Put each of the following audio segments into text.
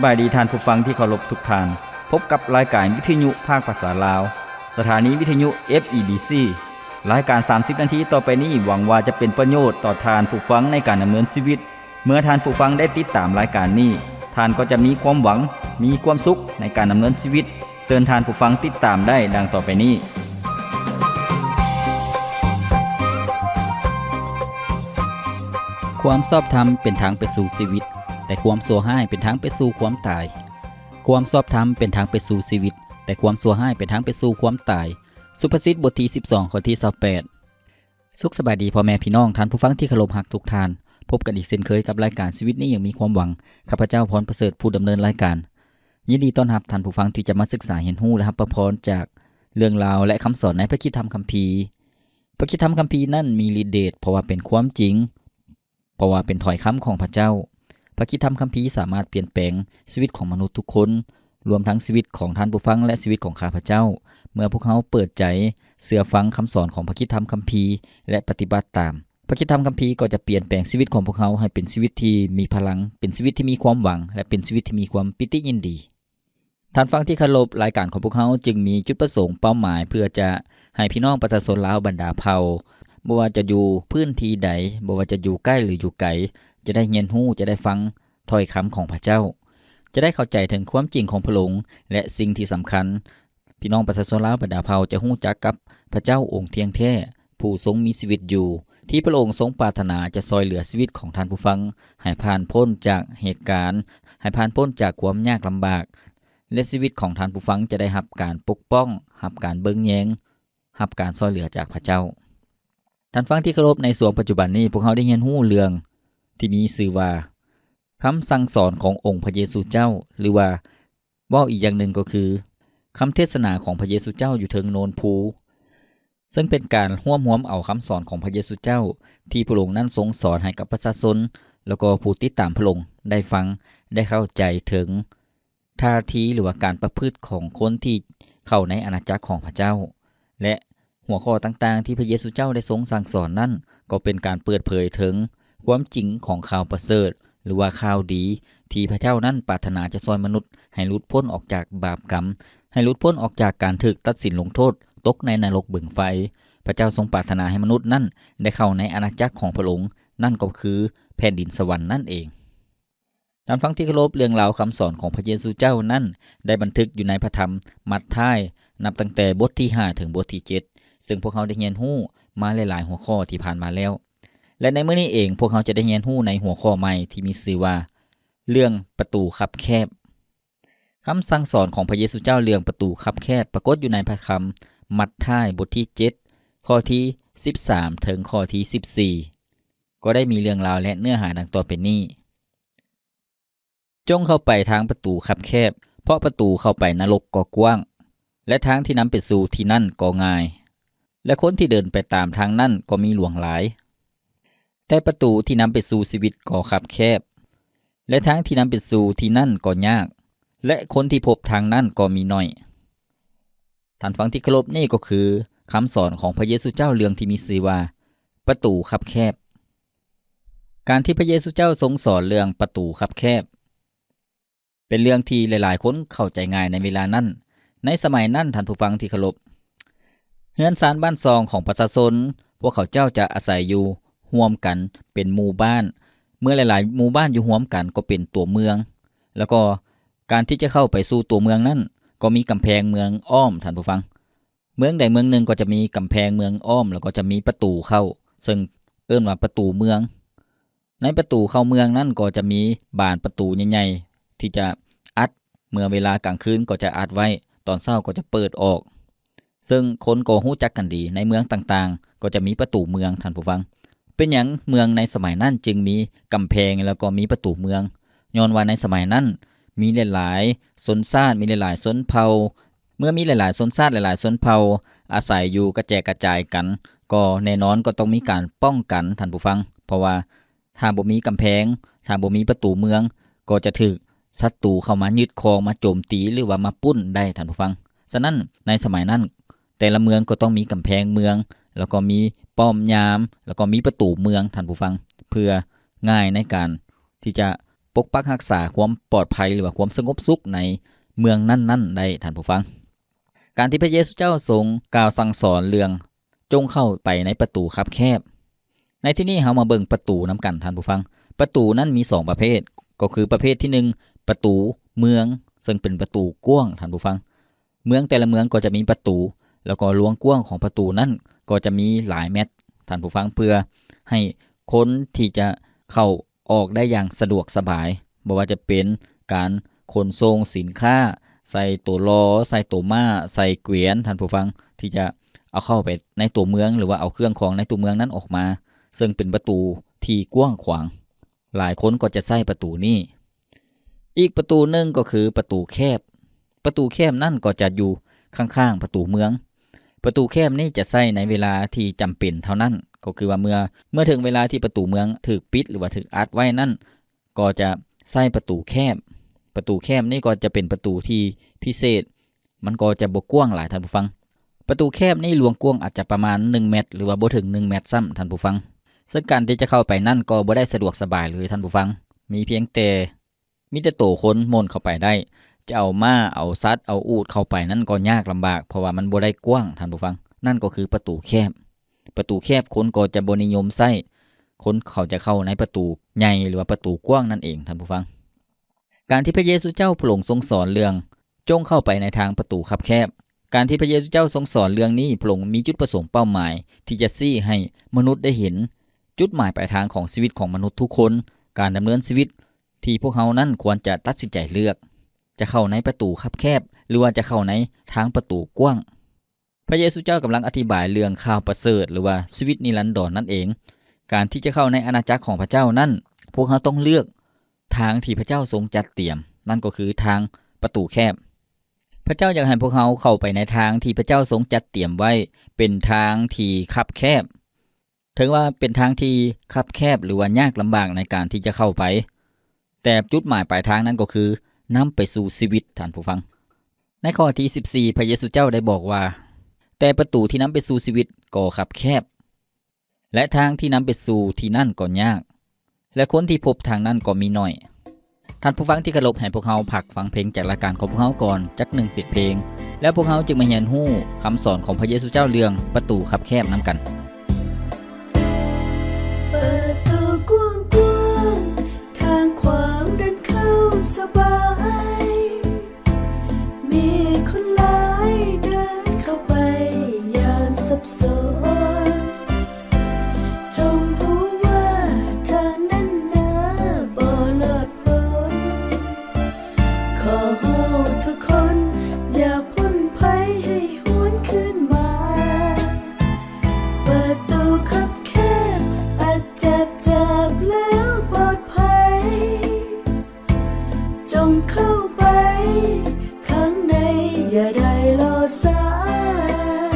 บายดีท่านผู้ฟังที่เคารพทุกท่านพบกับรายการวิทยุภาคภาษาลาวสถานีวิทยุ FEBC รายการ30นาทีต่อไปนี้หวังว่าจะเป็นประโยชน์ต่อท่านผู้ฟังในการดำเนินชีวิตเมื่อท่านผู้ฟังได้ติดตามรายการนี้ท่านก็จะมีความหวังมีความสุขในการดำเนินชีวิตเชิญท่านผู้ฟังติดตามได้ดังต่อไปนี้ความชอบธรรมเป็นทางไปสู่ชีวิตแต่ความชั่วร้ายเป็นทางไปสู่ความตายความชอบธรรมเป็นทางไปสู่ชีวิตแต่ความชั่วร้ายเป็นทางไปสู่ความตายสุภาษิตบทที่12ข้อที่28สุขสบายดีพ่อแม่พี่น้องท่านผู้ฟังที่เคารพรักทุกท่านพบกันอีกเช่นเคยกับรายการชีวิตนี้ยังมีความหวังข้าพเจ้าพรประเสริฐผู้ดำเนินรายการยินดีต้อนรับท่านผู้ฟังที่จะมาศึกษาเรียนรู้และรับพรจากเรื่องราวและคำสอนในพระคิดธรรมคัมภีร์พระคิดธรรมคัมภีร์นั้นมีฤทธิ์เดชเพราะว่าเป็นความจริงเพราะว่าเป็นถ้อยคำของพระเจ้าพระคิดธรรมคัมภีร์สามารถเปลี่ยนแปลงชีวิตของมนุษย์ทุกคนรวมทั้งชีวิตของท่านผู้ฟังและชีวิตของข้าพเจ้าเมื่อพวกเขาเปิดใจเชื่อฟังคำสอนของพระคิดธรรมคัมภีร์และปฏิบัติตามพระคิดธรรมคัมภีร์ก็จะเปลี่ยนแปลงชีวิตของพวกเขาให้เป็นชีวิตที่มีพลังเป็นชีวิตที่มีความหวังและเป็นชีวิตที่มีความปิติยินดีท่านฟังที่เคารพรายการของพวกเขาจึงมีจุดประสงค์เป้าหมายเพื่อจะให้พี่น้องประชาชนลาวบรรดาเผ่าบ่ว่าจะอยู่พื้นที่ใดบ่ว่าจะอยู่ใกล้หรืออยู่ไกลจะได้เรียนรู้จะได้ฟังถ้อยคำของพระเจ้าจะได้เข้าใจถึงความจริงของพระองค์และสิ่งที่สำคัญพี่น้องประชาชนลาวบรรดาเผ่าจะรู้จักกับพระเจ้าองค์เที่ยงแท้ผู้ทรงมีชีวิตอยู่ที่พระองค์ทรงปรารถนาจะช่วยเหลือชีวิตของท่านผู้ฟังให้ผ่านพ้นจากเหตุการณ์ให้ผ่านพ้นจากความยากลำบากและชีวิตของท่านผู้ฟังจะได้รับการปกป้องรับการเบิ่งแยงรับการช่วยเหลือจากพระเจ้าท่านฟังที่เคารพในส่วนปัจจุบันนี้พวกเขาได้เรียนรู้เรื่องที่มีชื่อว่าคำสั่งสอนขององค์พระเยซูเจ้าหรือว่าเว้าอีกอย่างหนึ่งก็คือคำเทศนาของพระเยซูเจ้าอยู่เทิงโนนภูซึ่งเป็นการร่วมเอาคำสอนของพระเยซูเจ้าที่พระองค์นั้นทรงสอนให้กับประชาชนแล้วก็ผู้ติดตามพระองค์ได้ฟังได้เข้าใจถึงท่าทีหรือว่าการประพฤติของคนที่เข้าในอาณาจักรของพระเจ้าและหัวข้อต่างๆที่พระเยซูเจ้าได้ทรงสั่งสอนนั้นก็เป็นการเปิดเผยถึงความจริงของข่าวประเสริฐหรือว่าข่าวดีที่พระเจ้านั้นปรารถนาจะช่วยมนุษย์ให้หลุดพ้นออกจากบาปกรรมให้หลุดพ้นออกจากการถูกตัดสินลงโทษตกในนรกบึงไฟพระเจ้าทรงปรารถนาให้มนุษย์นั้นได้เข้าในอาณาจักรของพระองค์นั่นก็คือแผ่นดินสวรรค์นั่นเองท่านฟังที่เคารพเรื่องราวคำสอนของพระเยซูเจ้านั้นได้บันทึกอยู่ในพระธรรมมัทธิวนับตั้งแต่บทที่5ถึงบทที่7ซึ่งพวกเขาได้เรียนรู้มาหลายๆหัวข้อที่ผ่านมาแล้วและในมื้อนี้เองพวกเขาจะได้เรียนรู้ในหัวข้อใหม่ที่มีชื่อว่าเรื่องประตูคับแคบคำสั่งสอนของพระเยซูเจ้าเรื่องประตูคับแคบปรากฏอยู่ในพระคัมภีร์มัทธิวบทที่7ข้อที่13ถึงข้อที่14ก็ได้มีเรื่องราวและเนื้อหาดังต่อไปนี้จงเข้าไปทางประตูคับแคบเพราะประตูเข้าไปนรกก็กว้างและทางที่นำไปสู่ที่นั่นก็ง่ายและคนที่เดินไปตามทางนั้นก็มีหลวงหลายแต่ประตูที่นำไปสู่ชีวิตก็คับแคบและทางที่นำไปสู่ที่นั่นก็ยากและคนที่พบทางนั้นก็มีน้อยท่านฟังที่เคารพนี่ก็คือคำสอนของพระเยซูเจ้าเรื่องที่มีชื่อว่าประตูคับแคบการที่พระเยซูเจ้าทรงสอนเรื่องประตูคับแคบเป็นเรื่องที่หลายๆคนเข้าใจง่ายในเวลานั้นในสมัยนั้นท่านผู้ฟังที่เคารพเรือนศาลบ้านซองของประชาชนพวกเขาเจ้าจะอาศัยอยู่ร่วมกันเป็นหมู่บ้านเมื่อหลายๆหมู่บ้านอยู่ร่วมกันก็เป็นตัวเมืองแล้วก็การที่จะเข้าไปสู่ตัวเมืองนั้นก็มีกำแพงเมืองอ้อมท่านผู้ฟังเมืองใดเมืองหนึ่งก็จะมีกำแพงเมืองอ้อมแล้วก็จะมีประตูเข้าซึ่งเอิ้นว่าประตูเมืองในประตูเข้าเมืองนั้นก็จะมีบานประตูใหญ่ๆที่จะอัดเมื่อเวลากลางคืนก็จะอัดไว้ตอนเช้าก็จะเปิดออกซึ่งคนก็รู้จักกันดีในเมืองต่างๆก็จะมีประตูเมืองท่านผู้ฟังเป็นหยังเมืองในสมัยนั้นจึงมีกำแพงแล้วก็มีประตูเมืองย้อนว่าในสมัยนั้นมีหลายๆชนชาติมีหลายๆชนเผ่าเมื่อมีหลายๆชนชาติหลายๆชนเผ่าอาศัยอยู่กระแจกกระจายกันก็แน่นอนก็ต้องมีการป้องกันท่านผู้ฟังเพราะว่าถ้าบ่มีกำแพงถ้าบ่มีประตูเมืองก็จะถูกศัตรูเข้ามายึดครองมาโจมตีหรือว่ามาปุ้นได้ท่านผู้ฟังฉะนั้นในสมัยนั้นแต่ละเมืองก็ต้องมีกำแพงเมืองแล้วก็มีป้อมยามแล้วก็มีประตูเมืองท่านผู้ฟังเพื่อง่ายในการที่จะ ปกปักรักษาความปลอดภัยหรือว่าความสงบสุขในเมืองนั้นๆได้ท่านผู้ฟังการที่พระเยซูเจ้าทรงกล่าวสั่งสอนเรื่องจงเข้าไปในประตูคับแคบในที่นี้เฮามาเบิ่งประตูนำกันท่านผู้ฟังประตูนั้นมี2ประเภทก็คือประเภทที่1ประตูเมืองซึ่งเป็นประตูกว้างท่านผู้ฟังเมืองแต่ละเมืองก็จะมีประตูแล้วก็ลวงกว้างของประตูนั้นก็จะมีหลายเมตรท่านผู้ฟังเพื่อให้คนที่จะเข้าออกได้อย่างสะดวกสบายบ่ว่าจะเป็นการขนส่งสินค้าใส่ตัวล้อใส่ตัวม้าใส่เกวียนท่านผู้ฟังที่จะเอาเข้าไปในตัวเมืองหรือว่าเอาเครื่องของในตัวเมืองนั้นออกมาซึ่งเป็นประตูที่กว้างขวางหลายคนก็จะใช้ประตูนี้อีกประตูนึงก็คือประตูแคบประตูแคบนั่นก็จะอยู่ข้างๆประตูเมืองประตูแคบนี้จะใช้ในเวลาที่จำเป็นเท่านั้นก็คือว่าเมื่อถึงเวลาที่ประตูเมืองถูกปิดหรือว่าถูกอัดไว้นั่นก็จะใช้ประตูแคบประตูแคบนี้ก็จะเป็นประตูที่พิเศษมันก็จะบ่กว้างหลายท่านผู้ฟังประตูแคบนี้ลวงกว้างอาจจะประมาณ1เมตรหรือว่าบ่ถึง1เมตรซ้ำท่านผู้ฟังซึ่งการที่จะเข้าไปนั่นก็บ่ได้สะดวกสบายเลยท่านผู้ฟังมีเพียงแต่มีแต่โตคนมนเข้าไปได้จะเอาม้าเอาสัตว์เอาอูฐเข้าไปนั่นก็ยากลำบากเพราะว่ามันบ่ได้กว้างท่านผู้ฟังนั่นก็คือประตูแคบประตูแคบคนก็จะบ่นิยมใช้คนเขาจะเข้าในประตูใหญ่หรือว่าประตูกว้างนั่นเองท่านผู้ฟังการที่พระเยซูเจ้าพระองค์ทรงสอนเรื่องจงเข้าไปในทางประตูคับแคบการที่พระเยซูเจ้าทรงสอนเรื่องนี้พระองค์มีจุดประสงค์เป้าหมายที่จะชี้ให้มนุษย์ได้เห็นจุดหมายปลายทางของชีวิตของมนุษย์ทุกคนการดำเนินชีวิตที่พวกเขานั้นควรจะตัดสินใจเลือกจะเข้าในประตูคับแคบหรือว่าจะเข้าในทางประตูกว้างพระเยซูเจ้ากำลังอธิบายเรื่องข่าวประเสริฐหรือว่าชีวิตนิรันดรนั่นเองการที่จะเข้าในอาณาจักรของพระเจ้านั้นพวกเขาต้องเลือกทางที่พระเจ้าทรงจัดเตรียมนั่นก็คือทางประตูแคบพระเจ้าอยากให้พวกเขาเข้าไปในทางที่พระเจ้าทรงจัดเตรียมไว้เป็นทางที่คับแคบถึงว่าเป็นทางที่คับแคบหรือว่ายากลำบากในการที่จะเข้าไปแต่จุดหมายปลายทางนั้นก็คือนำไปสู่ชีวิตท่านผู้ฟังในข้อที่14พระเยซูเจ้าได้บอกว่าแต่ประตูที่นำไปสู่ชีวิตก็คับแคบและทางที่นำไปสู่ที่นั่นก็ยากและคนที่พบทางนั้นก็มีน้อยท่านผู้ฟังที่เคารพให้พวกเราพักฟังเพลงจากรายการของพวกเราก่อนจัก1เพลงแล้วพวกเราจึงมาเรียนรู้คำสอนของพระเยซูเจ้าเรื่องประตูคับแคบนำกันประตูกว้างๆทางขวางเดินเข้าสบายมีคนหลายเดินเข้าไปอย่างสับสนจงรู้ว่าทางนั้นนะบ่รอดพ้นขอให้ทุกคนอย่าพ้นภัยให้หวนขึ้นมาประตูคับแคบอาจเจ็บแล้วปลอดภัยจงเข้าไปข้างในอย่าได้รอสาย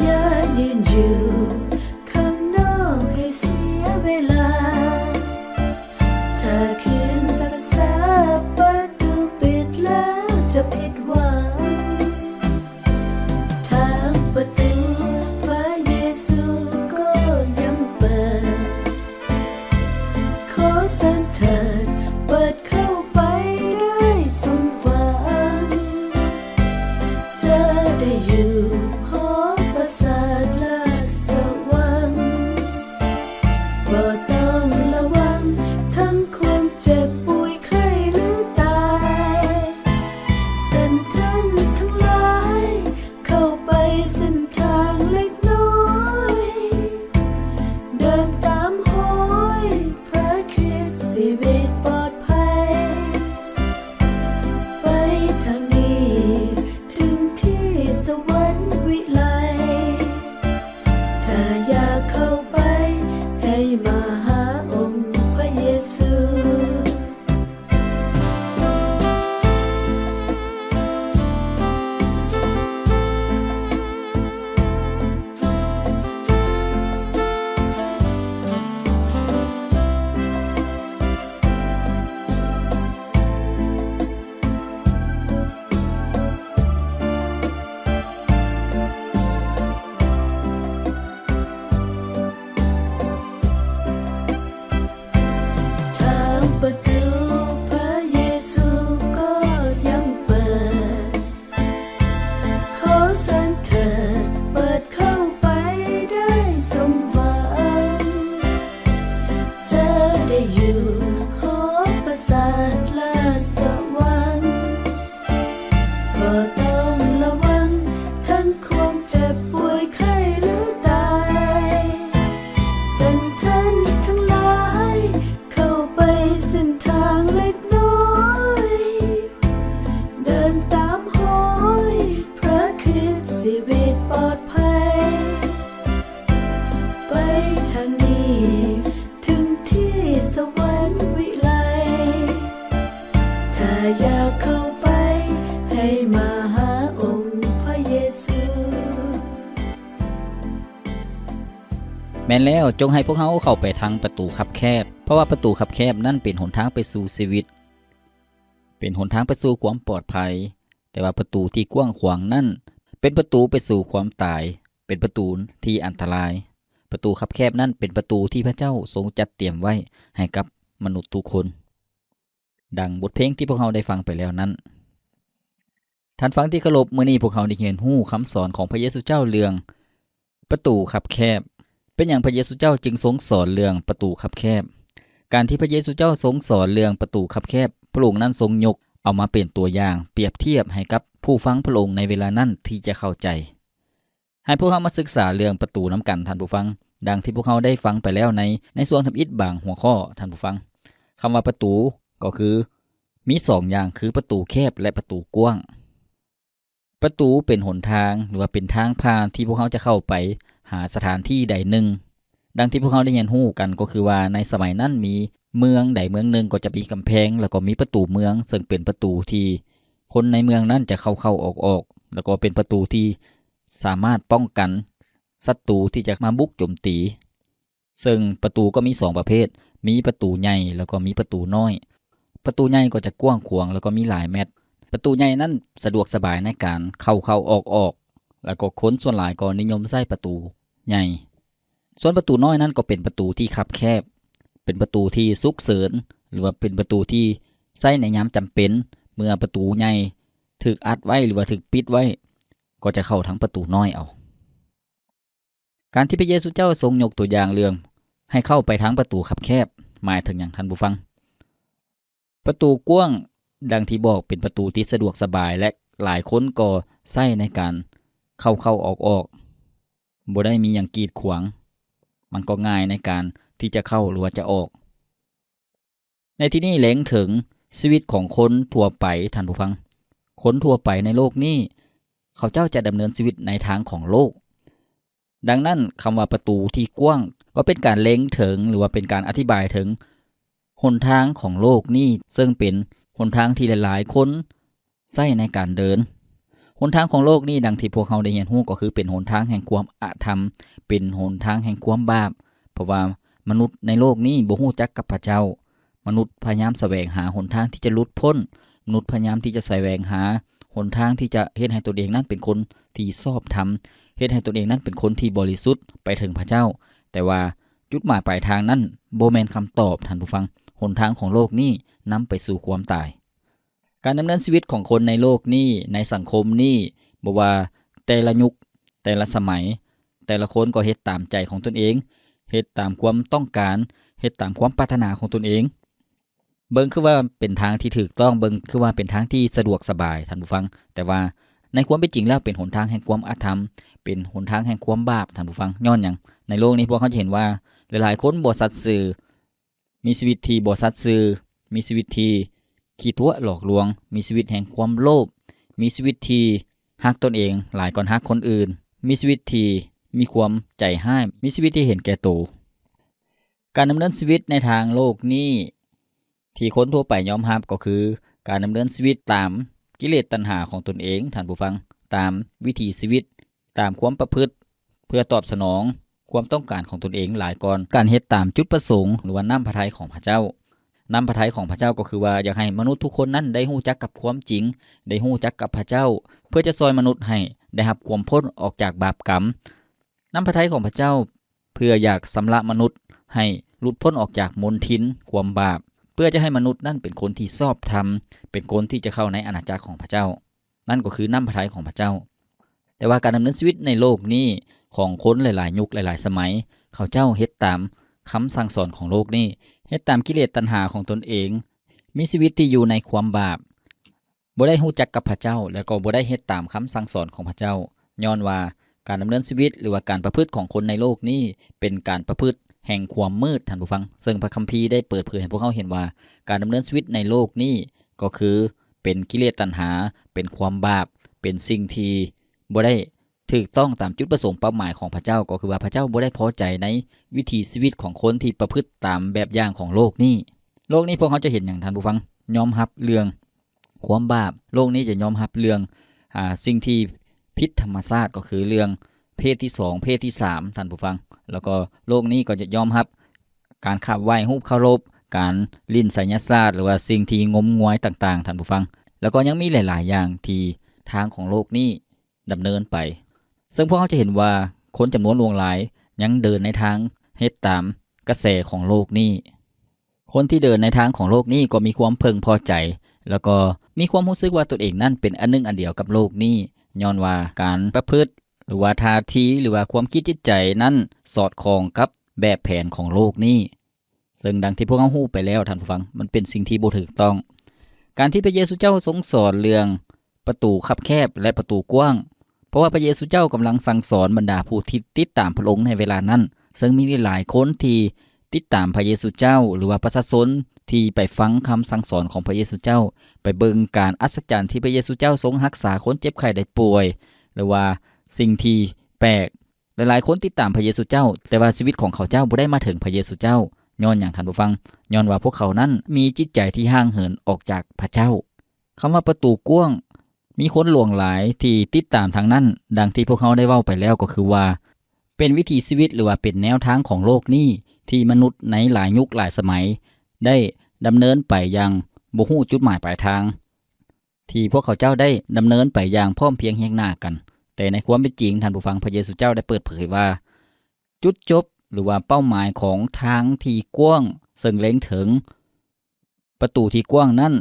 อย่ายืนอยู่ข้างนอกให้เสียเวลาถ้าคืนสักษาประตูปิดแล้วจะผิดหวังทางประตูพระเยซูก็ยังเปิดขอสันเถิดเปิดเข้าไปได้สมหวังจะได้อยู่หอประสาทและสวรรค์บ่ต้องระวังทั้งความเจ็บป่วยไข้หรือตายเส้นทางทั้งหลายเข้าไปเส้นทางเล็กน้อยเดินตามหอยพระคริสต์ชีวิตปลอดภัยไปทางนี้ถึงที่สวรรค์วิไลถ้าอยากเข้าไปให้มาหาองค์พระเยซู ม่นแล้วจงให้พวกเขาเข้าไปทางประตูคับแคบเพราะว่าประตูคับแคบนั่นเป็นหนทางไปสู่ชีวิตเป็นหนทางไปสู่ความปลอดภัยแต่ว่าประตูที่กว้างขวางนั่นเป็นประตูไปสู่ความตายเป็นประตูที่อันตรายประตูคับแคบนั่นเป็นประตูที่พระเจ้าทรงจัดเตรียมไว้ให้กับมนุษย์ทุกคนดังบทเพลงที่พวกเราได้ฟังไปแล้วนั้นท่านฟังที่เคารพมื้อนี้พวกเราได้เรียนรู้คำสอนของพระเยซูเจ้าเรื่องประตูคับแคบเป็นอย่างพระเยซูเจ้าจึงทรงสอนเรื่องประตูคับแคบการที่พระเยซูเจ้าทรงสอนเรื่องประตูคับแคบพระองค์นั้นทรงยกเอามาเป็นตัวอย่างเปรียบเทียบให้กับผู้ฟังพระองค์ในเวลานั้นที่จะเข้าใจให้พวกเรามาศึกษาเรื่องประตูน้ำกันท่านผู้ฟังดังที่พวกเราได้ฟังไปแล้วในส่วนทำอิฐบางหัวข้อท่านผู้ฟังคำว่าประตูก็คือมี2 อย่างคือประตูแคบและประตูกว้างประตูเป็นหนทางหรือว่าเป็นทางผ่านที่พวกเขาจะเข้าไปหาสถานที่ใดหนึ่งดังที่พวกเขาได้เรียนรู้กันก็คือว่าในสมัยนั้นมีเมืองใดเมืองหนึ่งก็จะมีกำแพงแล้วก็มีประตูเมืองซึ่งเป็นประตูที่คนในเมืองนั้นจะเข้าออกแล้วก็เป็นประตูที่สามารถป้องกันศัตรูที่จะมาบุกโจมตีซึ่งประตูก็มี2 ประเภทมีประตูใหญ่แล้วก็มีประตูน้อยประตูใหญ่ก็จะกว้างขวางแล้วก็มีหลายเมตรประตูใหญ่นั้นสะดวกสบายในการเข้าออกแล้วก็คนส่วนหลายก็นิยมใช้ประตูใหญ่ส่วนประตูน้อยนั้นก็เป็นประตูที่คับแคบเป็นประตูที่ฉุกเฉินหรือว่าเป็นประตูที่ใช้ในยามจำเป็นเมื่อประตูใหญ่ถูกอัดไว้หรือว่าถูกปิดไว้ก็จะเข้าทั้งประตูน้อยเอาการที่พระเยซูเจ้าทรงยกตัวอย่างเรื่องให้เข้าไปทางประตูคับแคบหมายถึงอย่างท่านผู้ฟังประตูกว้างดังที่บอกเป็นประตูที่สะดวกสบายและหลายคนก็ใช้ในการเข้าออกบ่ได้มีอย่างกีดขวางมันก็ง่ายในการที่จะเข้าหรือว่าจะออกในที่นี้เล็งถึงชีวิตของคนทั่วไปท่านผู้ฟังคนทั่วไปในโลกนี้เขาเจ้าจะดำเนินชีวิตในทางของโลกดังนั้นคำว่าประตูที่กว้างก็เป็นการเล็งถึงหรือว่าเป็นการอธิบายถึงหนทางของโลกนี้ซึ่งเป็นหนทางที่หลายๆคนใช้ในการเดินหนทางของโลกนี้ดังที่พวกเขาได้เรียนรู้ก็คือเป็นหนทางแห่งความอธรรมเป็นหนทางแห่งความบาปเพราะว่ามนุษย์ในโลกนี้บ่ฮู้จักกับพระเจ้ามนุษย์พยายามแสวงหาหนทางที่จะหลุดพ้นมนุษย์พยายามที่จะแสวงหาหนทางที่จะเฮ็ดให้ตนเองนั้นเป็นคนที่ชอบธรรมเฮ็ดให้ตนเองนั้นเป็นคนที่บริสุทธิ์ไปถึงพระเจ้าแต่ว่าจุดหมายปลายทางนั้นบ่แม่นคำตอบท่านผู้ฟังหนทางของโลกนี้นำไปสู่ความตายการดำเนินชีวิตของคนในโลกนี้ในสังคมนี้บ่ว่าแต่ละยุคแต่ละสมัยแต่ละคนก็เฮ็ดตามใจของตนเองเฮ็ดตามความต้องการเฮ็ดตามความปรารถนาของตนเองเบิ่งคือว่าเป็นทางที่ถูกต้องเบิ่งคือว่าเป็นทางที่สะดวกสบายท่านผู้ฟังแต่ว่าในความเป็นจริงแล้วเป็นหนทางแห่งความอธรรมเป็นหนทางแห่งความบาปท่านผู้ฟังย้อนหยังในโลกนี้พวกเขาจะเห็นว่าหลายๆคนบ่สัตย์ซื่อมีชีวิตที่บ่สัตย์ซื่อมีชีวิตที่ขี้ตัวหลอกลวงมีชีวิตแห่งความโลภมีชีวิตที่ฮักตนเองหลายกว่าฮักคนอื่นมีชีวิตที่มีความใจห้ายมีชีวิตที่เห็นแก่ตัวการดำเนินชีวิตในทางโลกนี้ที่คนทั่วไปยอมรับก็คือการดำเนินชีวิตตามกิเลสตัณหาของตนเองท่านผู้ฟังตามวิถีชีวิตตามความประพฤติเพื่อตอบสนองความต้องการของตนเองหลายก่อนการเฮ็ดตามจุดประสงค์หรือว่านำพระทัยของพระเจ้านำพระทัยของพระเจ้าก็คือว่าอยากให้มนุษย์ทุกคนนั้นได้ฮู้จักกับความจริงได้ฮู้จักกับพระเจ้าเพื่อจะช่วยมนุษย์ให้ได้รับความพ้นออกจากบาปกรรมนำพระทัยของพระเจ้าเพื่ออยากสำระมนุษย์ให้หลุดพ้นออกจากมลทินความบาปเพื่อจะให้มนุษย์นั้นเป็นคนที่ชอบธรรมเป็นคนที่จะเข้าในอาณาจักรของพระเจ้านั่นก็คือนำพระทัยของพระเจ้าแต่ว่าการดำเนินชีวิตในโลกนี้ของคนหลายๆยุคหลายๆสมัยเขาเจ้าเฮ็ดตามคำสั่งสอนของโลกนี้เฮ็ดตามกิเลสตัณหาของตนเองมีชีวิตที่อยู่ในความบาปบ่ได้ฮู้จักกับพระเจ้าแล้วก็บ่ได้เฮ็ดตามคำสั่งสอนของพระเจ้าย้อนว่าการดำเนินชีวิตหรือว่าการประพฤติของคนในโลกนี้เป็นการประพฤติแห่งความมืดท่านผู้ฟังซึ่งพระคัมภีร์ได้เปิดเผยให้พวกเขาเห็นว่าการดำเนินชีวิตในโลกนี้ก็คือเป็นกิเลสตัณหาเป็นความบาปเป็นสิ่งที่บ่ได้ถูกต้องตามจุดประสงค์เป้าหมายของพระเจ้าก็คือว่าพระเจ้าบ่ได้พอใจในวิถีชีวิตของคนที่ประพฤติตามแบบอย่างของโลกนี้พวกเขาจะเห็นอย่างท่านผู้ฟังยอมรับเรื่องความบาปโลกนี้จะยอมรับเรื่องสิ่งที่ผิดธรรมชาติก็คือเรื่อง เพศที่2เพศที่3ท่านผู้ฟังแล้วก็โลกนี้ก็จะยอมรับการขับไหว้รูปเคารพการลิ้นไสยศาสตร์หรือว่าสิ่งที่งมงวยต่างๆท่านผู้ฟังแล้วก็ยังมีหลายๆอย่างที่ทางของโลกนี้ดำเนินไปซึ่งพวกเขาจะเห็นว่าคนจำนวนหลวงหลายยังเดินในทางเฮ็ดตามกระแสของโลกนี้คนที่เดินในทางของโลกนี้ก็มีความพึงพอใจแล้วก็มีความรู้สึกว่าตนเองนั่นเป็นอันหนึงอันเดียวกับโลกนี้ย้อนว่าการประพฤติหรือว่าท่าทีหรือว่าความคิดจิตใจนั้นสอดคล้องกับแบบแผนของโลกนี้ซึ่งดังที่พวกเราฮู้ไปแล้วท่านผู้ฟังมันเป็นสิ่งที่บ่ถูกต้องการที่พระเยซูเจ้าทรงสอนเรื่องประตูคับแคบและประตูกว้างเพราะว่าพระเยซูเจ้ากำลังสั่งสอนบรรดาผู้ที่ติดตามพระองค์ในเวลานั้นซึ่งมีหลายคนที่ติดตามพระเยซูเจ้าหรือว่าประชาชนที่ไปฟังคำสั่งสอนของพระเยซูเจ้าไปเบิ่งการอัศจรรย์ที่พระเยซูเจ้าทรงรักษาคนเจ็บไข้ได้ป่วยหรือว่าสิ่งที่แปลกหลายๆคนติดตามพระเยซูเจ้าแต่ว่าชีวิตของเขาเจ้าบ่ได้มาถึงพระเยซูเจ้าย้อนอย่างท่านผู้ฟังย้อนว่าพวกเขานั้นมีจิตใจที่ห่างเหินออกจากพระเจ้าคำว่าประตูกว้างมีคนหลวงหลายที่ติดตามทางนั้นดังที่พวกเขาได้เว้าไปแล้วก็คือว่าเป็นวิถีชีวิตหรือว่าเป็นแนวทางของโลกนี้ที่มนุษย์ในหลายยุคหลายสมัยได้ดำเนินไปอย่างบ่ฮู้จุดหมายปลายทางที่พวกเขาเจ้าได้ดำเนินไปอย่างพร้อมเพรียงเฮียงหน้ากันแต่ในความเป็นจริงท่านผู้ฟังพระเยซูเจ้าได้เปิดเผยว่าจุดจบหรือว่าเป้าหมายของทางที่กว้างซึ่งเล็งถึงประตูที่กว้างนั้น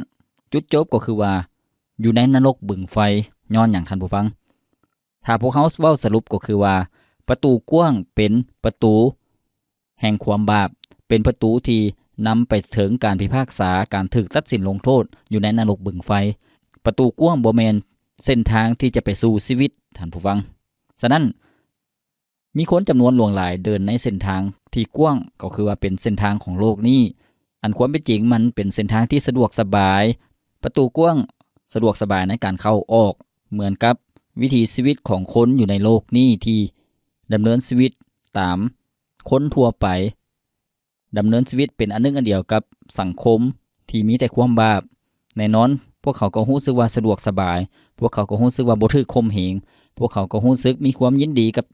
จุดจบก็คือว่าอยู่ในนรกบึงไฟย้อนอย่างท่านผู้ฟังถ้าพวกเขาเว้าสรุปก็คือว่าประตูกว้างเป็นประตูแห่งความบาปเป็นประตูที่นำไปถึงการพิพากษาการถูกตัดสินลงโทษอยู่ในนรกบึงไฟประตูกว้างบ่แม่นเส้นทางที่จะไปสู่ชีวิตท่านผู้ฟังฉะนั้นมีคนจำนวนหลวงหลายเดินในเส้นทางที่กว้างก็คือว่าเป็นเส้นทางของโลกนี้อันความเป็นจริงมันเป็นเส้นทางที่สะดวกสบายประตูกว้างสะดวกสบายในการเข้าออกเหมือนกับวิถีชีวิตของคนอยู่ในโลกนี้ที่ดำเนินชีวิตตามคนทั่วไปดำเนินชีวิตเป็นอันหนึงอันเดียวกับสังคมที่มีแต่ความบาปแน่นอนพวกเขาก็รู้สึกว่าสะดวกสบายพวกเขาก็รู้สึกว่าบ่ถูกข่มเหงพวกเขาก็รู้สึกมีความยินดีกับ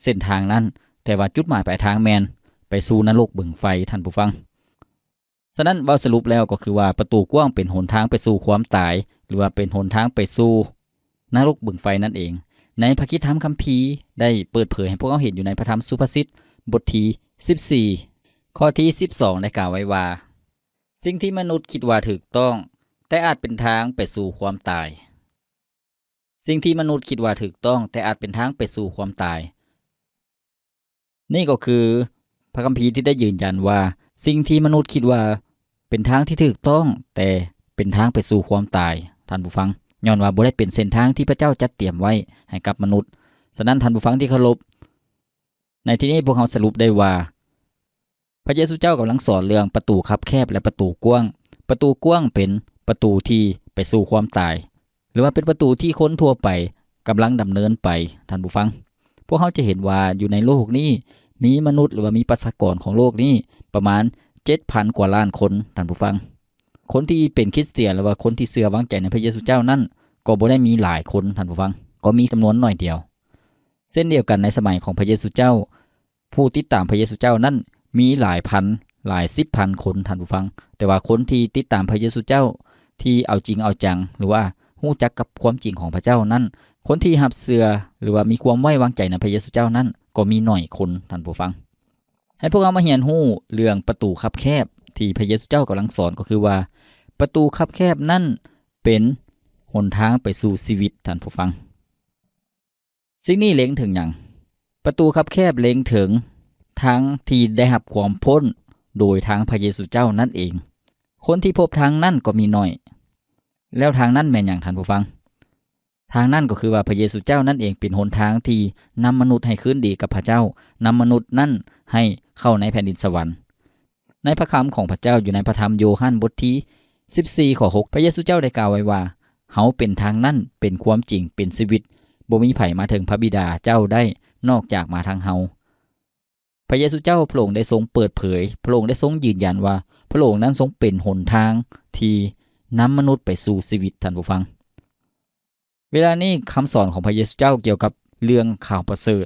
เส้นทางนั้นแต่ว่าจุดหมายปลายทางแม่นไปสู่นรกบึงไฟท่านผู้ฟังฉะนั้นเว้าสรุปแล้วก็คือว่าประตูกว้างเป็นหนทางไปสู่ความตายหรือว่าเป็นหนทางไปสู่นรกบึงไฟนั่นเองในพระคิดธรรมคัมภีร์ได้เปิดเผยให้พวกเราเห็นอยู่ในพระธรรมสุภาษิตบทที่14ข้อที่12ได้กล่าวไว้ว่าสิ่งที่มนุษย์คิดว่าถูกต้องแต่อาจเป็นทางไปสู่ความตายสิ่งที่มนุษย์คิดว่าถูกต้องแต่อาจเป็นทางไปสู่ความตายนี่ก็คือพระคัมภีร์ที่ได้ยืนยันว่าสิ่งที่มนุษย์คิดว่าเป็นทางที่ถูกต้องแต่เป็นทางไปสู่ความตายท่านผู้ฟังย้อนว่าบ่ได้เป็นเส้นทางที่พระเจ้าจัดเตรียมไว้ให้กับมนุษย์ฉะนั้นท่านผู้ฟังที่เคารพในที่นี้พวกเราสรุปได้ว่าพระเยซูเจ้ากำลังสอนเรื่องประตูคับแคบและประตูกว้างประตูกว้างเป็นประตูที่ไปสู่ความตายหรือว่าเป็นประตูที่คนทั่วไปกำลังดำเนินไปท่านผู้ฟังพวกเขาจะเห็นว่าอยู่ในโลกนี้มีมนุษย์หรือว่ามีประชากรของโลกนี้ประมาณ 7,000 กว่าล้านคนท่านผู้ฟังคนที่เป็นคริสเตียนหรือว่าคนที่เชื่อวางใจในพระเยซูเจ้านั้นก็บ่ได้มีหลายคนท่านผู้ฟังก็มีจำนวนน้อยเดียวเช่นเดียวกันในสมัยของพระเยซูเจ้าผู้ติดตามพระเยซูเจ้านั้นมีหลายพันหลายสิบพันคนท่านผู้ฟังแต่ว่าคนที่ติดตามพระเยซูเจ้าที่เอาจริงเอาจังหรือว่าฮู้จักกับความจริงของพระเจ้านั้นคนที่รับเชื่อหรือว่ามีความไว้วางใจในพระเยซูเจ้านั้นก็มีน้อยคนท่านผู้ฟังให้พวกเรามาเรียนรู้เรื่องประตูคับแคบที่พระเยซูเจ้ากำลังสอนก็คือว่าประตูคับแคบนั้นเป็นหนทางไปสู่ชีวิตท่านผู้ฟังสิ่งนี้เล็งถึงหยังประตูคับแคบเล็งถึงทางที่ได้รับความพ้นโดยทางพระเยซูเจ้านั่นเองคนที่พบทางนั้นก็มีน้อยแล้วทางนั้นแม่นหยังท่านผู้ฟังทางนั้นก็คือว่าพระเยซูเจ้านั่นเองเป็นหนทางที่นำมนุษย์ให้คืนดีกับพระเจ้านำมนุษย์นั้นให้เข้าในแผ่นดินสวรรค์ในพระคำของพระเจ้าอยู่ในพระธรรมโยฮันบทที่14ข้อ6พระเยซูเจ้าได้กล่าวไว้ว่าเฮาเป็นทางนั้นเป็นความจริงเป็นชีวิตบ่มีไผมาถึงพระบิดาเจ้าได้นอกจากมาทางเฮาพระเยซูเจ้าพระองค์ได้ทรงเปิดเผยพระองค์ได้ทรงยืนยันว่าพระองค์นั้นทรงเป็นหนทางที่นำมนุษย์ไปสู่ชีวิตท่านผู้ฟังเวลานี้คำสอนของพระเยซูเจ้าเกี่ยวกับเรื่องข่าวประเสริฐ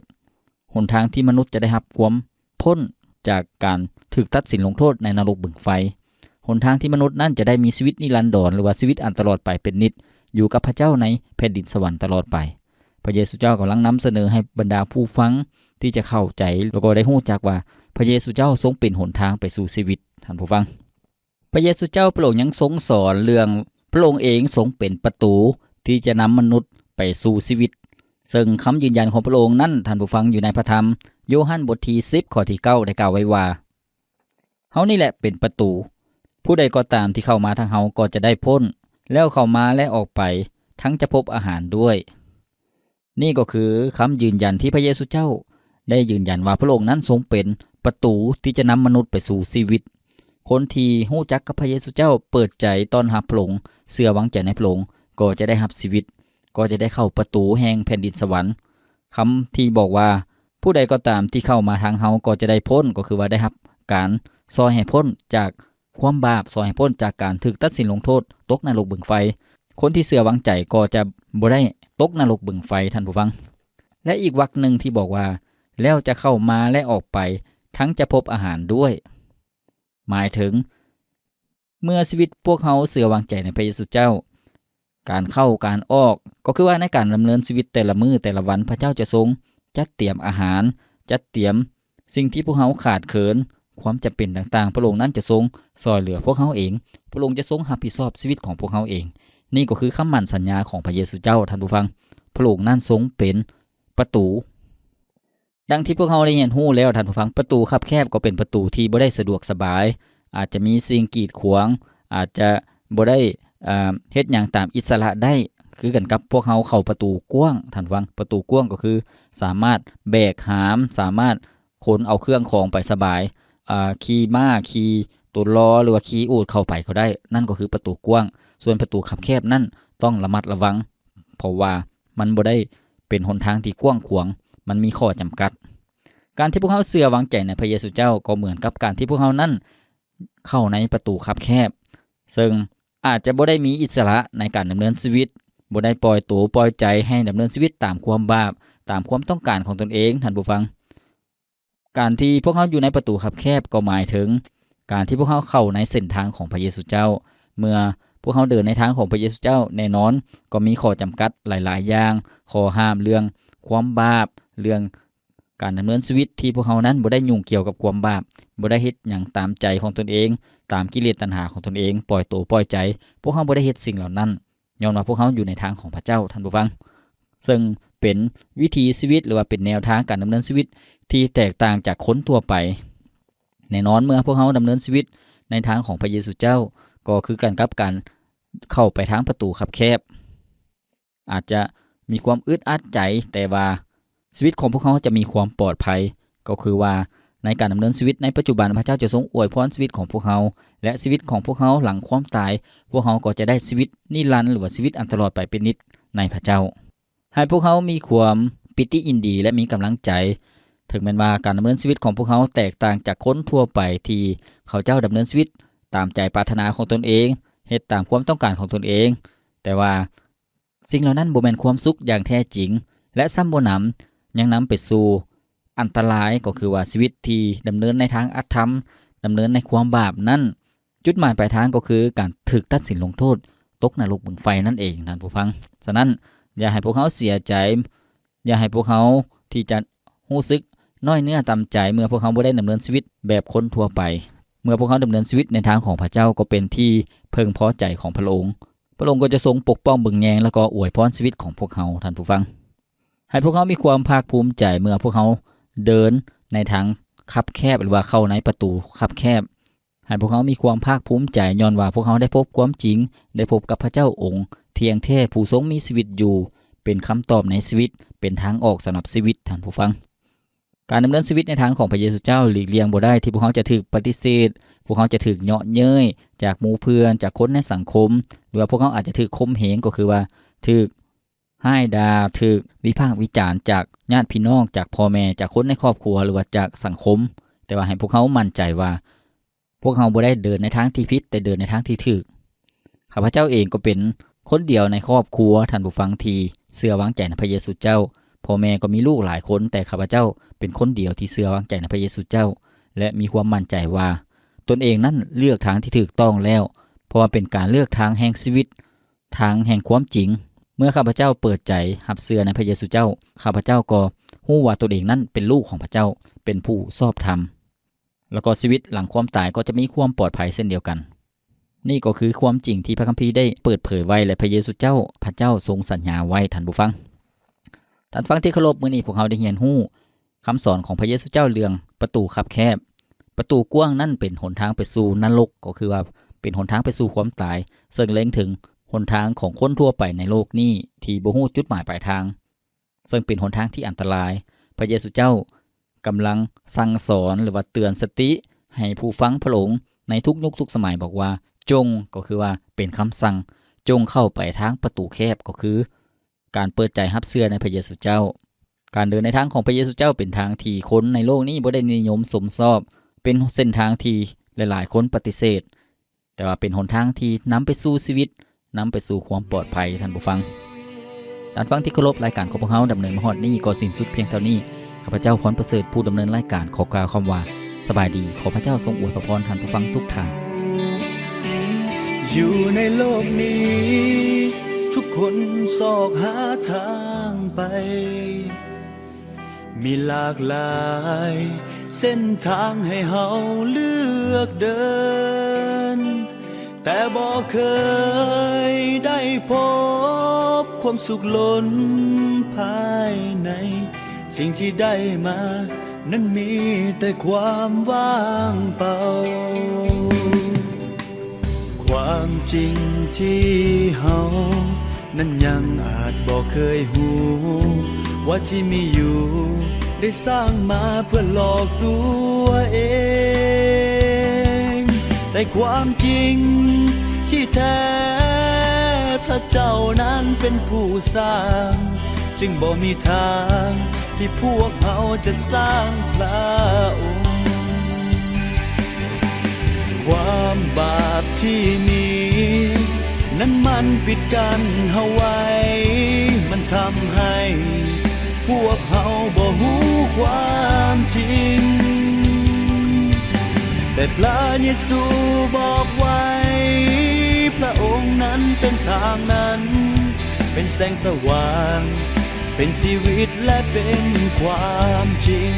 หนทางที่มนุษย์จะได้รับความพ้นจากการถูกตัดสินลงโทษในนรกบึงไฟหนทางที่มนุษย์นั้นจะได้มีชีวิตนิรันดรหรือว่าชีวิตอันตลอดไปเป็นนิจอยู่กับพระเจ้าในแผ่นดินสวรรค์ตลอดไปพระเยซูเจ้ากำลังนำเสนอให้บรรดาผู้ฟังที่จะเข้าใจแล้วก็ได้รู้จักว่าพระเยซูเจ้าทรงเป็นหนทางไปสู่ชีวิตท่านผู้ฟังพระเยซูเจ้าพระองค์ยังทรงสอนเรื่องพระองค์เองทรงเป็นประตูที่จะนำมนุษย์ไปสู่ชีวิตซึ่งคำยืนยันของพระองค์นั้นท่านผู้ฟังอยู่ในพระธรรมโยฮันบทที่10ข้อที่9ได้กล่าวไว้ว่าเฮานี่แหละเป็นประตูผู้ใดก็ตามที่เข้ามาทางเฮาก็จะได้พ้นแล้วเข้ามาและออกไปทั้งจะพบอาหารด้วยนี่ก็คือคำยืนยันที่พระเยซูเจ้าได้ยืนยันว่าพระองค์นั้นทรงเป็นประตูที่จะนำมนุษย์ไปสู่ชีวิตคนที่รู้จักกับพระเยซูเจ้าเปิดใจต้อนรับพระองค์เชื่อวางใจในพระองค์ก็จะได้รับชีวิตก็จะได้เข้าประตูแห่งแผ่นดินสวรรค์คำที่บอกว่าผู้ใดก็ตามที่เข้ามาทางเฮาก็จะได้พ้นก็คือว่าได้รับการซอยให้พ้นจากความบาปซอยให้พ้นจากการถูกตัดสินลงโทษตกนรกบึงไฟคนที่เชื่อวางใจก็จะบ่ได้ตกนรกบึงไฟท่านผู้ฟังและอีกวรรคหนึ่งที่บอกว่าแล้วจะเข้ามาและออกไปทั้งจะพบอาหารด้วยหมายถึงเมื่อชีวิตพวกเขาเชื่อวางใจในพระเยซูเจ้าการเข้าการออกก็คือว่าในการดำเนินชีวิตแต่ละมื้อแต่ละวันพระเจ้าจะทรงจัดเตรียมอาหารจัดเตรียมสิ่งที่พวกเขาขาดเขินความจำเป็นต่างๆพระองค์นั้นจะทรงซอยเหลือพวกเขาเองพระองค์จะทรงรับผิดชอบชีวิตของพวกเขาเองนี่ก็คือคำมั่นสัญญาของพระเยซูเจ้าท่านผู้ฟังพระองค์นั้นทรงเป็นประตูดังที่พวกเขาได้เรียนรู้แล้วท่านผู้ฟังประตูคับแคบก็เป็นประตูที่บ่ได้สะดวกสบายอาจจะมีสิ่งกีดขวางอาจจะบ่ได้เฮ็ดหยังตามอิสระได้คือกันกับพวกเขาเข้าประตูกว้างท่านฟังประตูกว้างก็คือสามารถแบกหามสามารถขนเอาเครื่องของไปสบายขี่ม้าขี่ตัวล้อหรือว่าขี่อูฐเข้าไปเขาได้นั่นก็คือประตูกว้างส่วนประตูคับแคบนั่นต้องระมัดระวังเพราะว่ามันบ่ได้เป็นหนทางที่กว้างขวางมันมีข้อจำกัดการที่พวกเขาเชื่อวางใจในพระเยซูเจ้าก็เหมือนกับการที่พวกเขานั้นเข้าในประตูคับแคบซึ่งอาจจะบ่ได้มีอิสระในการดำเนินชีวิตบ่ได้ปล่อยตัวปล่อยใจให้ดำเนินชีวิตตามความบาปตามความต้องการของตนเองท่านผู้ฟังการที่พวกเขาอยู่ในประตูคับแคบก็หมายถึงการที่พวกเขาเข้าในเส้นทางของพระเยซูเจ้าเมื่อพวกเขาเดินในทางของพระเยซูเจ้าแน่นอนก็มีข้อจำกัดหลายๆอย่างข้อห้ามเรื่องความบาปเรื่องการดำเนินชีวิตที่พวกเขานั้นบ่ได้ยุ่งเกี่ยวกับความบาปบ่ได้เฮ็ดหยังตามใจของตนเองตามกิเลสตัณหาของตนเองปล่อยตัวปล่อยใจพวกเขาบ่ได้เฮ็ดสิ่งเหล่านั้นย้อนว่าพวกเขาอยู่ในทางของพระเจ้าท่านผู้ฟังซึ่งเป็นวิถีชีวิตหรือว่าเป็นแนวทางการดำเนินชีวิตที่แตกต่างจากคนทั่วไปแน่นอนเมื่อพวกเขาดำเนินชีวิตในทางของพระเยซูเจ้าก็คือการกับการเข้าไปทางประตูคับแคบอาจจะมีความอึดอัดใจแต่ว่าชีวิตของพวกเขาจะมีความปลอดภัยก็คือว่าในการดำเนินชีวิตในปัจจุบันพระเจ้าจะทรงอวยพรชีวิตของพวกเขาและชีวิตของพวกเขาหลังความตายพวกเขาก็จะได้ชีวิตนิรันดร์หรือว่าชีวิตอันตลอดไปเป็นนิจในพระเจ้าให้พวกเขามีความปิติยินดีและมีกำลังใจถึงแม้ว่าการดำเนินชีวิตของพวกเขาแตกต่างจากคนทั่วไปที่เขาเจ้าดำเนินชีวิตตามใจปรารถนาของตนเองเฮ็ดตามความต้องการของตนเองแต่ว่าสิ่งเหล่านั้นบ่แม่นความสุขอย่างแท้จริงและซ้ำบ่นำยังนำไปสู่อันตรายก็คือว่าชีวิตที่ดำเนินในทางอธรรมดำเนินในความบาปนั้นจุดหมายปลายทางก็คือการถูกตัดสินลงโทษตกนรกบึงไฟนั่นเองท่านผู้ฟังฉะนั้นอย่าให้พวกเขาเสียใจอย่าให้พวกเขาที่จะรู้สึกน้อยเนื้อต่ำใจเมื่อพวกเขาบ่ได้ดำเนินชีวิตแบบคนทั่วไปเมื่อพวกเขาดำเนินชีวิตในทางของพระเจ้าก็เป็นที่เพึงพอใจของพระองค์พระองค์ก็จะทรงปกป้องบึงแยงแล้วก็อวยพรชีวิตของพวกเขาท่านผู้ฟังให้พวกเขามีความภาคภูมิใจเมื่อพวกเขาเดินในทางคับแคบหรือว่าเข้าในประตูคับแคบให้พวกเขามีความภาคภูมิใจย้อนว่าพวกเขาได้พบความจริงได้พบกับพระเจ้าองค์เที่ยงแท้ผู้ทรงมีชีวิตอยู่เป็นคำตอบในชีวิตเป็นทางออกสำหรับชีวิตท่านผู้ฟังการดำเนินชีวิตในทางของพระเยซูเจ้าหลีกเลี่ยงบ่ได้ที่พวกเขาจะถูกปฏิเสธพวกเขาจะถูกเยาะเย้ยจากหมู่เพื่อนจากคนในสังคมหรือว่าพวกเขาอาจจะถูกข่มเหงก็คือว่าถูกให้ด่าถูกวิพากษ์วิจารณ์จากญาติพี่น้องจากพ่อแม่จากคนในครอบครัวหรือว่าจากสังคมแต่ว่าให้พวกเขามั่นใจว่าพวกเขาบ่ได้เดินในทางที่ผิดแต่เดินในทางที่ถูกข้าพเจ้าเองก็เป็นคนเดียวในครอบครัวท่านผู้ฟังที่เชื่อวางใจในพระเยซูเจ้า พ่อแม่ก็มีลูกหลายคนแต่ข้าพเจ้าเป็นคนเดียวที่เชื่อวางใจในพระเยซูเจ้าและมีความมั่นใจว่าตนเองนั้นเลือกทางที่ถูกต้องแล้วเพราะว่าเป็นการเลือกทางแห่งชีวิตทางแห่งความจริงเมื่อข้าพเจ้าเปิดใจรับเชื่อในพระเยซูเจ้าข้าพเจ้าก็ฮู้ว่าตนเองนั้นเป็นลูกของพระเจ้าเป็นผู้ชอบธรรมแล้วก็ชีวิตหลังความตายก็จะมีความปลอดภัยเช่นเดียวกันนี่ก็คือความจริงที่พระคัมภีร์ได้เปิดเผยไว้และพระเยซูเจ้าพระเจ้าทรงสัญญาไว้ท่านผู้ฟังท่านฟังที่เคารพมื้อนี้พวกเราได้เรียนรู้คำสอนของพระเยซูเจ้าเรื่องประตูคับแคบประตูกว้างนั่นเป็นหนทางไปสู่นรกก็คือว่าเป็นหนทางไปสู่ความตายซึ่งเล็งถึงหนทางของคนทั่วไปในโลกนี้ที่บ่ฮู้จุดหมายปลายทางซึ่งเป็นหนทางที่อันตรายพระเยซูเจ้ากำลังสั่งสอนหรือว่าเตือนสติให้ผู้ฟังพระองค์ในทุกยุคทุกสมัยบอกว่าจงก็คือว่าเป็นคำสั่งจงเข้าไปทางประตูแคบก็คือการเปิดใจรับเชื่อในพระเยซูเจ้าการเดินในทางของพระเยซูเจ้าเป็นทางที่คนในโลกนี้บ่ได้นิยมสมชอบเป็นเส้นทางที่หลายๆคนปฏิเสธแต่ว่าเป็นหนทางที่นำไปสู่ชีวิตนำไปสู่ความปลอดภัยท่านผู้ฟังท่านฟังที่เคารพรายการของพวกเราดำเนินมาฮอดนี้ก็สิ้นสุดเพียงเท่านี้ข้าพเจ้าพรประเสริฐผู้ดำเนินรายการขอกล่าวคำว่าสบายดีขอพระเจ้าทรงอวยพรท่านผู้ฟังทุกท่านอยู่ในโลกนี้ทุกคนซอกหาทางไปมีหลากหลายเส้นทางให้เฮาเลือกเดินแต่บ่เคยได้พบความสุขล้นภายในสิ่งที่ได้มานั้นมีแต่ความว่างเปล่าความจริงที่เฮานั้นยังอาจบ่เคยหูว่าที่มีอยู่ได้สร้างมาเพื่อหลอกตัวเองแต่ความจริงที่แท้พระเจ้านั้นเป็นผู้สร้างจึงบ่มีทางที่พวกเฮาจะสร้างพระองค์ความบาปที่มีนั้นมันปิดกันเฮาไว้มันทำให้พวกเฮาบ่ฮู้ความจริงแต่พระเยซูบอกไว้พระองค์นั้นเป็นทางนั้นเป็นแสงสว่างเป็นชีวิตและเป็นความจริง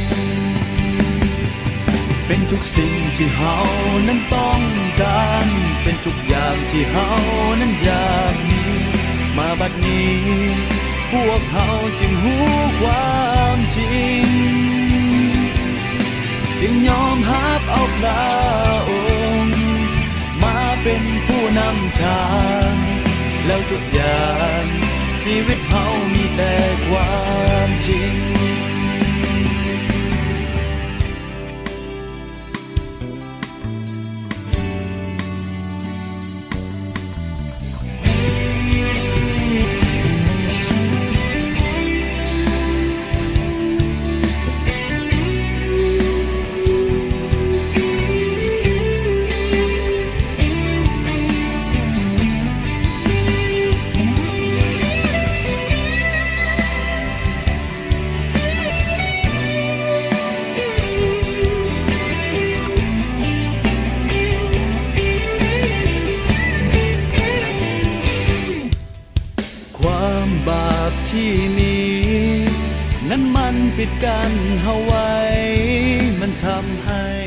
เป็นทุกสิ่งที่เฮานั้นต้องการเป็นทุกอย่างที่เฮานั้นอยากมีมาบัดนี้พวกเฮาจึงรู้ความจริงจึงยอมรับเอาพระองค์มาเป็นผู้นำทางแล้วทุกอย่างชีวิตเฮามีแต่ความจริงที่มีนั้นมันปิดกันเฮาไว้มันทำให้